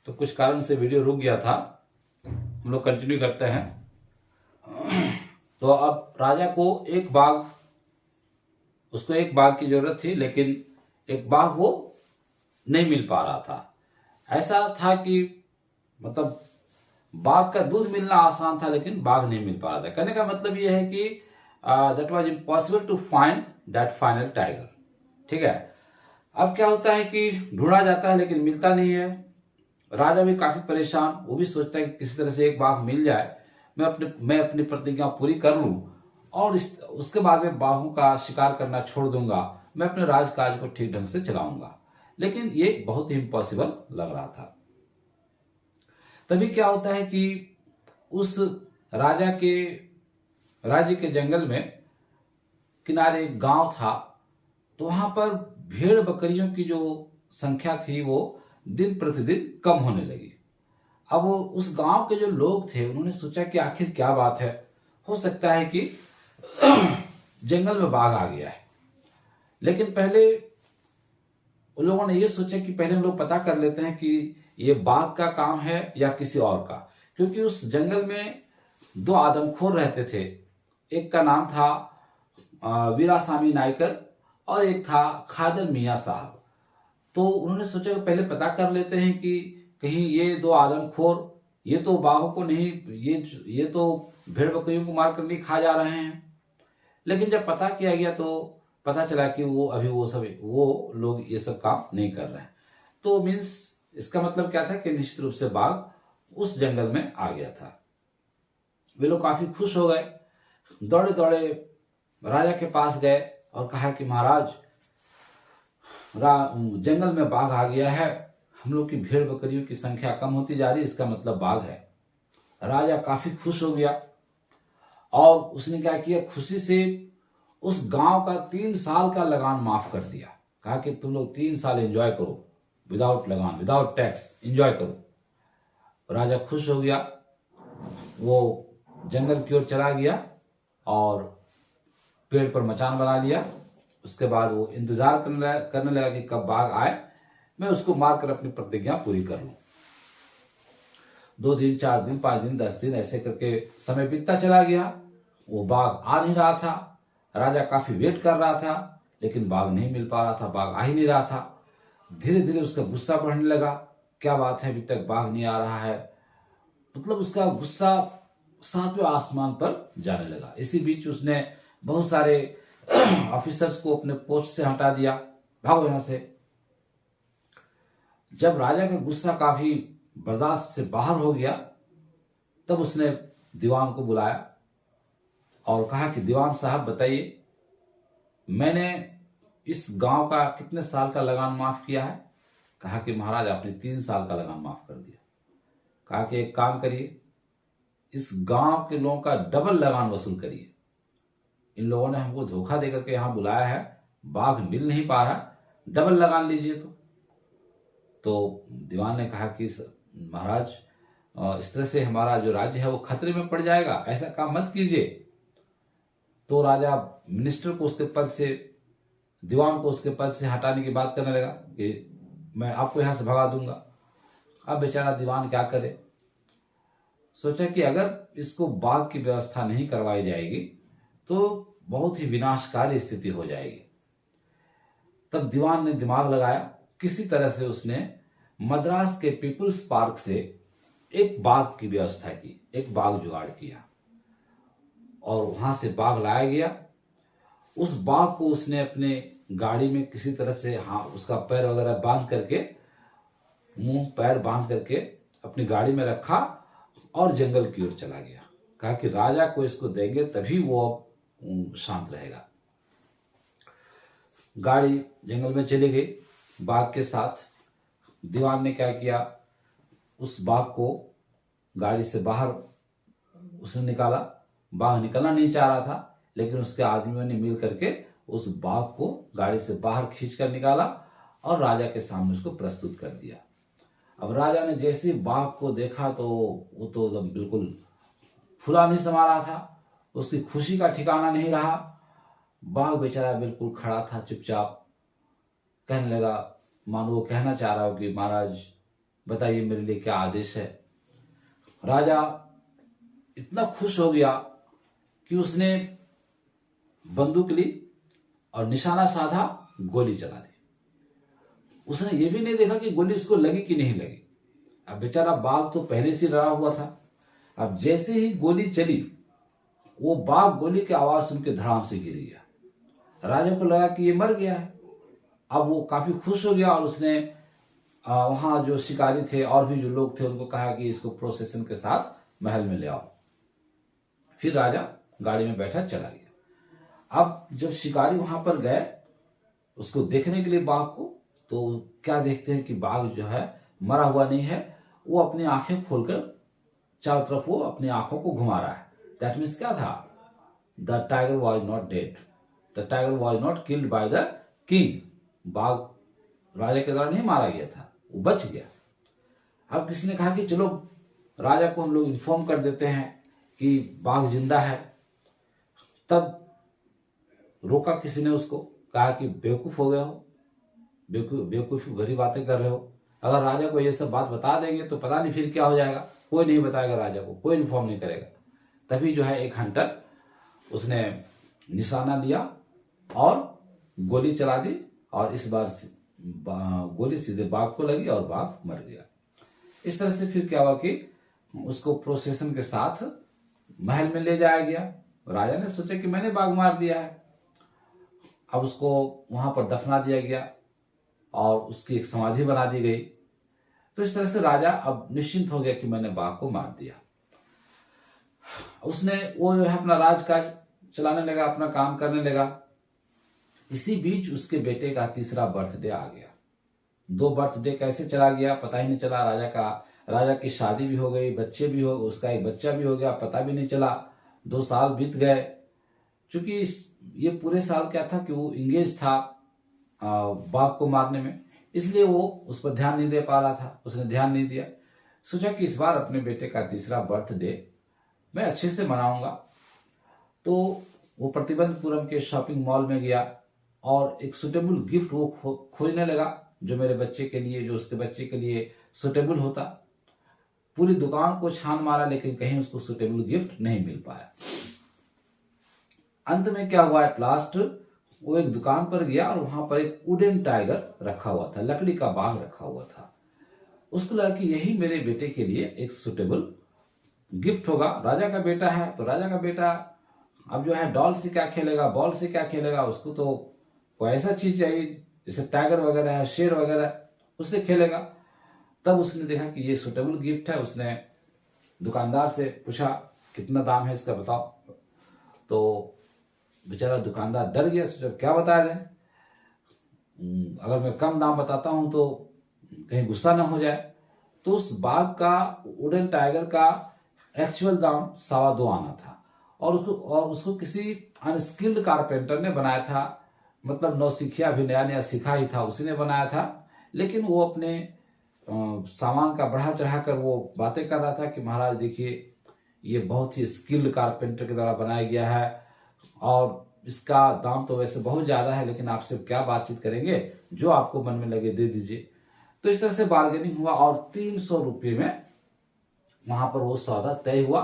तो कुछ कारण से वीडियो रुक गया था, हम लोग कंटिन्यू करते हैं। तो अब राजा को उसको एक बाघ की जरूरत थी, लेकिन एक बाघ वो नहीं मिल पा रहा था। ऐसा था कि मतलब बाघ का दूध मिलना आसान था, लेकिन बाघ नहीं मिल पा रहा था। कहने का मतलब यह है कि that was impossible to find that final tiger. ठीक है। अब क्या होता है कि ढूंढा जाता है लेकिन मिलता नहीं है। राजा भी काफी परेशान, वो भी सोचता है कि किसी तरह से एक बाघ मिल जाए, मैं अपनी प्रतिज्ञा पूरी कर लूं और उसके बाद में बाघों का शिकार करना छोड़ दूंगा, मैं अपने राजकाज को ठीक ढंग से चलाऊंगा। लेकिन ये बहुत ही इम्पॉसिबल लग रहा था। तभी क्या होता है कि उस राज्य के जंगल में किनारे एक गांव था। तो वहां पर भेड़ बकरियों की जो संख्या थी वो दिन प्रतिदिन कम होने लगी। अब उस गांव के जो लोग थे उन्होंने सोचा कि आखिर क्या बात है, हो सकता है कि जंगल में बाघ आ गया है। लेकिन पहले उन लोगों ने ये सोचा कि पहले हम लोग पता कर लेते हैं कि ये बाघ का काम है या किसी और का, क्योंकि उस जंगल में दो आदमखोर रहते थे। एक का नाम था वीरासामी नायकर और एक था खादर मियाँ साहब। तो उन्होंने सोचा कि पहले पता कर लेते हैं कि कहीं ये दो आदमखोर ये तो बाघों को नहीं, ये तो भेड़ बकरियों को मार कर नहीं खा जा रहे हैं। लेकिन जब पता किया गया तो पता चला कि वो लोग ये सब काम नहीं कर रहे हैं। तो मीन्स इसका मतलब क्या था कि निश्चित रूप से बाघ उस जंगल में आ गया था। वे लोग काफी खुश हो गए, दौड़े दौड़े राजा के पास गए और कहा कि महाराज, जंगल में बाघ आ गया है, हम लोग की भेड़ बकरियों की संख्या कम होती जा रही है, इसका मतलब बाघ है। राजा काफी खुश हो गया और उसने क्या किया, खुशी से उस गांव का 3 साल का लगान माफ कर दिया। कहा कि तुम लोग 3 साल एंजॉय करो, विदाउट लगान, विदाउट टैक्स एंजॉय करो। राजा खुश हो गया, वो जंगल की ओर चला गया और पेड़ पर मचान बना लिया। उसके बाद वो इंतजार करने लगा कि कब बाघ आए, मैं उसको मारकर अपनी प्रतिज्ञा पूरी कर लूं। 2 दिन, 4 दिन, 5 दिन, 10 दिन ऐसे करके समय बीतता चला गया। वो बाघ आ नहीं रहा था। राजा काफी वेट कर रहा था, लेकिन बाघ नहीं मिल पा रहा था, बाघ आ ही नहीं रहा था। धीरे धीरे उसका गुस्सा बढ़ने लगा, क्या बात है अभी तक बाघ नहीं आ रहा है। मतलब उसका गुस्सा 7वें आसमान पर जाने लगा। इसी बीच उसने बहुत सारे ऑफिसर्स को अपने पोस्ट से हटा दिया, भागो यहां से। जब राजा का गुस्सा काफी बर्दाश्त से बाहर हो गया, तब उसने दीवान को बुलाया और कहा कि दीवान साहब बताइए, मैंने इस गांव का कितने साल का लगान माफ किया है। कहा कि महाराज आपने 3 साल का लगान माफ कर दिया। कहा कि एक काम करिए, इस गांव के लोगों का डबल लगान वसूल करिए। इन लोगों ने हमको धोखा देकर के यहां बुलाया है, बाघ मिल नहीं पा रहा, डबल लगान लीजिए। तो दीवान ने कहा कि महाराज इस तरह से हमारा जो राज्य है वो खतरे में पड़ जाएगा, ऐसा काम मत कीजिए। तो राजा मिनिस्टर को उसके पद से, दीवान को उसके पद से हटाने की बात करने लगा कि मैं आपको यहां से भगा दूंगा। अब बेचारा दीवान क्या करे, सोचा कि अगर इसको बाघ की व्यवस्था नहीं करवाई जाएगी तो बहुत ही विनाशकारी स्थिति हो जाएगी। तब दीवान ने दिमाग लगाया, किसी तरह से उसने मद्रास के पीपुल्स पार्क से एक बाघ की व्यवस्था की, एक बाघ जुगाड़ किया और वहां से बाघ लाया गया। उस बाघ को उसने अपने गाड़ी में किसी तरह से उसका पैर वगैरह बांध करके, मुंह पैर बांध करके अपनी गाड़ी में रखा और जंगल की ओर चला गया। कहा कि राजा को इसको देंगे तभी वो अब शांत रहेगा। गाड़ी जंगल में चली गई बाघ के साथ। दीवान ने क्या किया, उस बाघ को गाड़ी से बाहर उसने निकाला। बाघ निकलना नहीं चाह रहा था, लेकिन उसके आदमियों ने मिल करके उस बाघ को गाड़ी से बाहर खींचकर निकाला और राजा के सामने उसको प्रस्तुत कर दिया। अब राजा ने जैसे बाघ को देखा तो वो तो एकदम बिल्कुल फुला नहीं समा रहा था, उसकी खुशी का ठिकाना नहीं रहा। बाघ बेचारा बिल्कुल खड़ा था चुपचाप, कहने लगा, मानो वो कहना चाह रहा हो कि महाराज बताइए मेरे लिए क्या आदेश है। राजा इतना खुश हो गया कि उसने बंदूक ली और निशाना साधा, गोली चला दी। उसने ये भी नहीं देखा कि गोली उसको लगी कि नहीं लगी। अब बेचारा बाघ तो पहले से डरा हुआ था। अब जैसे ही गोली चली, वो बाघ गोली की आवाज सुन के धड़ाम से गिर गया। राजा को लगा कि ये मर गया है। अब वो काफी खुश हो गया और उसने वहां जो शिकारी थे और भी जो लोग थे उनको कहा कि इसको प्रोसेशन के साथ महल में ले आओ। फिर राजा गाड़ी में बैठा चला गया। अब जब शिकारी वहां पर गए उसको देखने के लिए बाघ को, तो क्या देखते हैं कि बाघ जो है मरा हुआ नहीं है, वो अपनी आंखें खोलकर चारों तरफ वो अपनी आंखों को घुमा रहा है। दैट मीन्स क्या था? The tiger was not dead, the tiger was not killed by the king. बाघ राजा के द्वारा नहीं मारा गया था, वो बच गया। अब किसी ने कहा कि चलो राजा को हम लोग इन्फॉर्म कर देते हैं कि बाघ जिंदा है। तब रोका किसी ने उसको, कहा कि बेवकूफ हो गए हो, बेवकूफी भरी बातें कर रहे हो। अगर राजा को ये सब बात बता देंगे तो पता नहीं फिर क्या हो जाएगा। कोई नहीं बताएगा राजा को, कोई इन्फॉर्म नहीं करेगा। तभी जो है एक हंटर उसने निशाना लिया और गोली चला दी और इस बार गोली सीधे बाघ को लगी और बाघ मर गया। इस तरह से फिर क्या हुआ कि उसको प्रोसेशन के साथ महल में ले जाया गया। राजा ने सोचा कि मैंने बाघ मार दिया है। अब उसको वहां पर दफना दिया गया और उसकी एक समाधि बना दी गई। तो इस तरह से राजा अब निश्चिंत हो गया कि मैंने बाघ को मार दिया। उसने वो जो है अपना राजकाज चलाने लगा, अपना काम करने लगा। इसी बीच उसके बेटे का तीसरा बर्थडे आ गया। 2 बर्थडे कैसे चला गया पता ही नहीं चला। राजा की शादी भी हो गई, बच्चे भी हो, उसका एक बच्चा भी हो गया, पता भी नहीं चला। 2 साल बीत गए। चूंकि ये पूरे साल क्या था कि वो इंगेज था बाघ को मारने में, इसलिए वो उस पर ध्यान नहीं दे पा रहा था। उसने ध्यान नहीं दिया। सोचा कि इस बार अपने बेटे का तीसरा बर्थडे मैं अच्छे से मनाऊंगा। तो वो प्रतिबंधपुरम के शॉपिंग मॉल में गया और एक सुटेबल गिफ्ट वो खोजने लगा जो मेरे बच्चे के लिए, जो उसके बच्चे के लिए सुटेबल होता। पूरी दुकान को छान मारा लेकिन कहीं उसको सुटेबल गिफ्ट नहीं मिल पाया। अंत में क्या हुआ, एट लास्ट वो एक दुकान पर गया और वहां पर एक वुडन टाइगर रखा हुआ था, लकड़ी का बाघ रखा हुआ था। उसको लगा कि यही मेरे बेटे के लिए एक सुटेबल गिफ्ट होगा। राजा का बेटा है तो राजा का बेटा अब जो है डॉल से क्या खेलेगा, बॉल से क्या खेलेगा, उसको तो कोई ऐसा चीज चाहिए जैसे टाइगर वगैरह है, शेर वगैरह, उससे खेलेगा। तब उसने देखा कि ये सुटेबल गिफ्ट है। उसने दुकानदार से पूछा कितना दाम है इसका बताओ। तो बेचारा दुकानदार डर गया, सोचा क्या बता दें, अगर मैं कम दाम बताता हूं तो कहीं गुस्सा ना हो जाए। तो उस बाघ का, वुडन टाइगर का एक्चुअल दाम 2.25 आना था और उसको किसी अनस्किल्ड कारपेंटर ने बनाया था। मतलब नौसिखिया, भी नया नया सीखा ही था, उसी ने बनाया था। लेकिन वो अपने सामान का बढ़ा चढ़ा कर वो बातें कर रहा था कि महाराज देखिए ये बहुत ही स्किल्ड कारपेंटर के द्वारा बनाया गया है और इसका दाम तो वैसे बहुत ज्यादा है, लेकिन आपसे क्या बातचीत करेंगे, जो आपको मन में लगे दे दीजिए। तो इस तरह से बार्गेनिंग हुआ और 300 रुपये में वहां पर वो सौदा तय हुआ।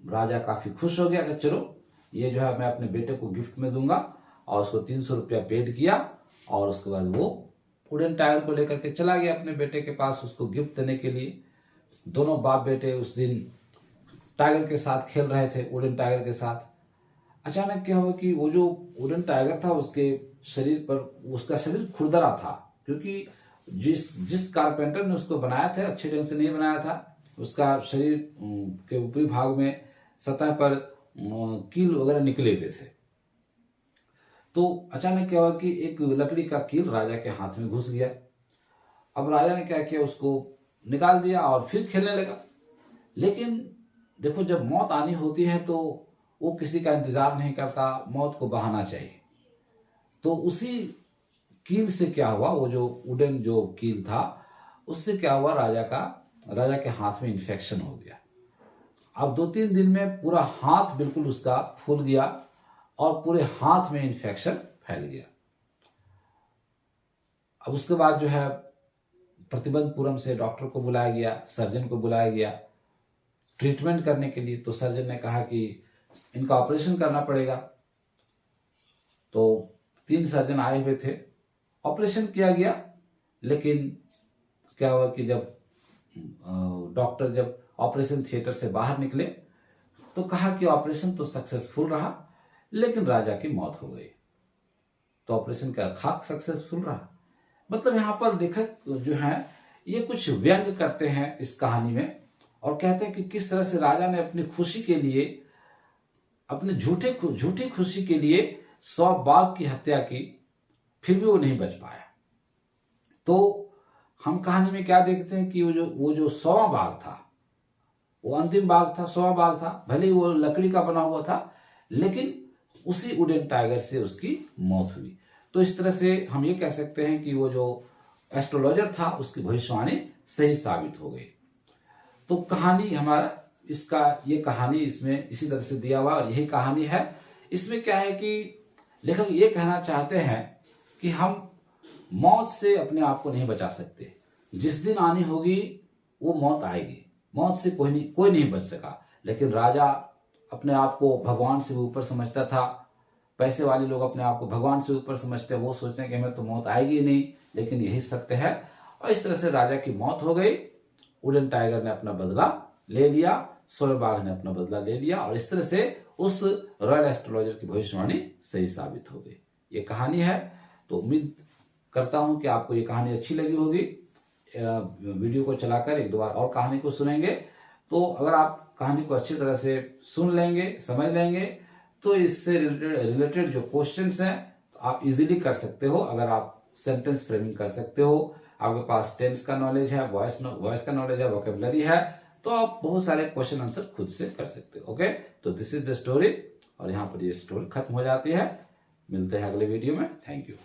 राजा काफी खुश हो गया कि चलो ये जो है मैं अपने बेटे को गिफ्ट में दूंगा, और उसको 300 रुपया पेड किया और उसके बाद वो वुडन टाइगर को लेकर के चला गया अपने बेटे के पास उसको गिफ्ट देने के लिए। दोनों बाप बेटे उस दिन टाइगर के साथ खेल रहे थे, वुडन टाइगर के साथ। अचानक क्या हुआ कि वो जो वुडन टाइगर था उसके शरीर पर, उसका शरीर खुरदरा था, क्योंकि जिस कारपेंटर ने उसको बनाया था अच्छे ढंग से नहीं बनाया था। उसका शरीर के ऊपरी भाग में सतह पर कील वगैरह निकले हुए थे। तो अचानक क्या हुआ कि एक लकड़ी का कील राजा के हाथ में घुस गया। अब राजा ने क्या किया, उसको निकाल दिया और फिर खेलने लगा। लेकिन देखो, जब मौत आनी होती है तो वो किसी का इंतजार नहीं करता, मौत को बहाना चाहिए। तो उसी कील से क्या हुआ, वो जो वुडन जो कील था उससे क्या हुआ, राजा के हाथ में इन्फेक्शन हो गया। अब 2-3 दिन में पूरा हाथ बिल्कुल उसका फूल गया और पूरे हाथ में इन्फेक्शन फैल गया। अब उसके बाद जो है प्रतिबंधपुरम से डॉक्टर को बुलाया गया, सर्जन को बुलाया गया ट्रीटमेंट करने के लिए। तो सर्जन ने कहा कि इनका ऑपरेशन करना पड़ेगा। तो 3 सर्जन आए हुए थे, ऑपरेशन किया गया। लेकिन क्या हुआ कि जब डॉक्टर जब ऑपरेशन थिएटर से बाहर निकले तो कहा कि ऑपरेशन तो सक्सेसफुल रहा, लेकिन राजा की मौत हो गई। तो ऑपरेशन क्या खाक सक्सेसफुल रहा? मतलब यहाँ पर लेखक जो है ये कुछ व्यंग करते हैं इस कहानी में, और कहते हैं कि किस तरह से राजा ने अपनी खुशी के लिए, अपने झूठी खुशी के लिए 100 बाघ की हत्या की, फिर भी वो नहीं बच पाया। तो हम कहानी में क्या देखते हैं कि वो जो 100वां बाघ था, वो अंतिम बाघ था, 100वां बाघ था। भले ही वो लकड़ी का बना हुआ था, लेकिन उसी वुडन टाइगर से उसकी मौत हुई। तो इस तरह से हम ये कह सकते हैं कि वो जो एस्ट्रोलॉजर था उसकी भविष्यवाणी सही साबित हो गई। तो कहानी हमारा ये कहानी इसमें इसी तरह से दिया हुआ, और यही कहानी है। इसमें क्या है कि लेखक ये कहना चाहते हैं कि हम मौत से अपने आप को नहीं बचा सकते। जिस दिन आनी होगी वो मौत आएगी, मौत से कोई नहीं बच सका। लेकिन राजा अपने आप को भगवान से ऊपर समझता था, पैसे वाले लोग अपने आप को भगवान से ऊपर समझते हैं, वो सोचते हैं कि हमें तो मौत आएगी ही नहीं, लेकिन यही सत्य है। और इस तरह से राजा की मौत हो गई, वुडन टाइगर ने अपना बदला ले लिया, 100 बाघ ने अपना बदला ले लिया, और इस तरह से उस रॉयल एस्ट्रोलॉजर की भविष्यवाणी सही साबित हो गई। ये कहानी है। तो उम्मीद करता हूं कि आपको ये कहानी अच्छी लगी होगी। वीडियो को चलाकर एक दो बार और कहानी को सुनेंगे। तो अगर आप कहानी को अच्छी तरह से सुन लेंगे, समझ लेंगे, तो इससे रिलेटेड जो क्वेश्चंस हैं आप इजीली कर सकते हो। अगर आप सेंटेंस फ्रेमिंग कर सकते हो, आपके पास टेंस का नॉलेज है, वॉइस का नॉलेज है, वोकेबलरी है, तो आप बहुत सारे क्वेश्चन आंसर खुद से कर सकते हो। ओके, तो दिस इज द स्टोरी, और यहाँ पर ये स्टोरी खत्म हो जाती है। मिलते हैं अगले वीडियो में। Thank you.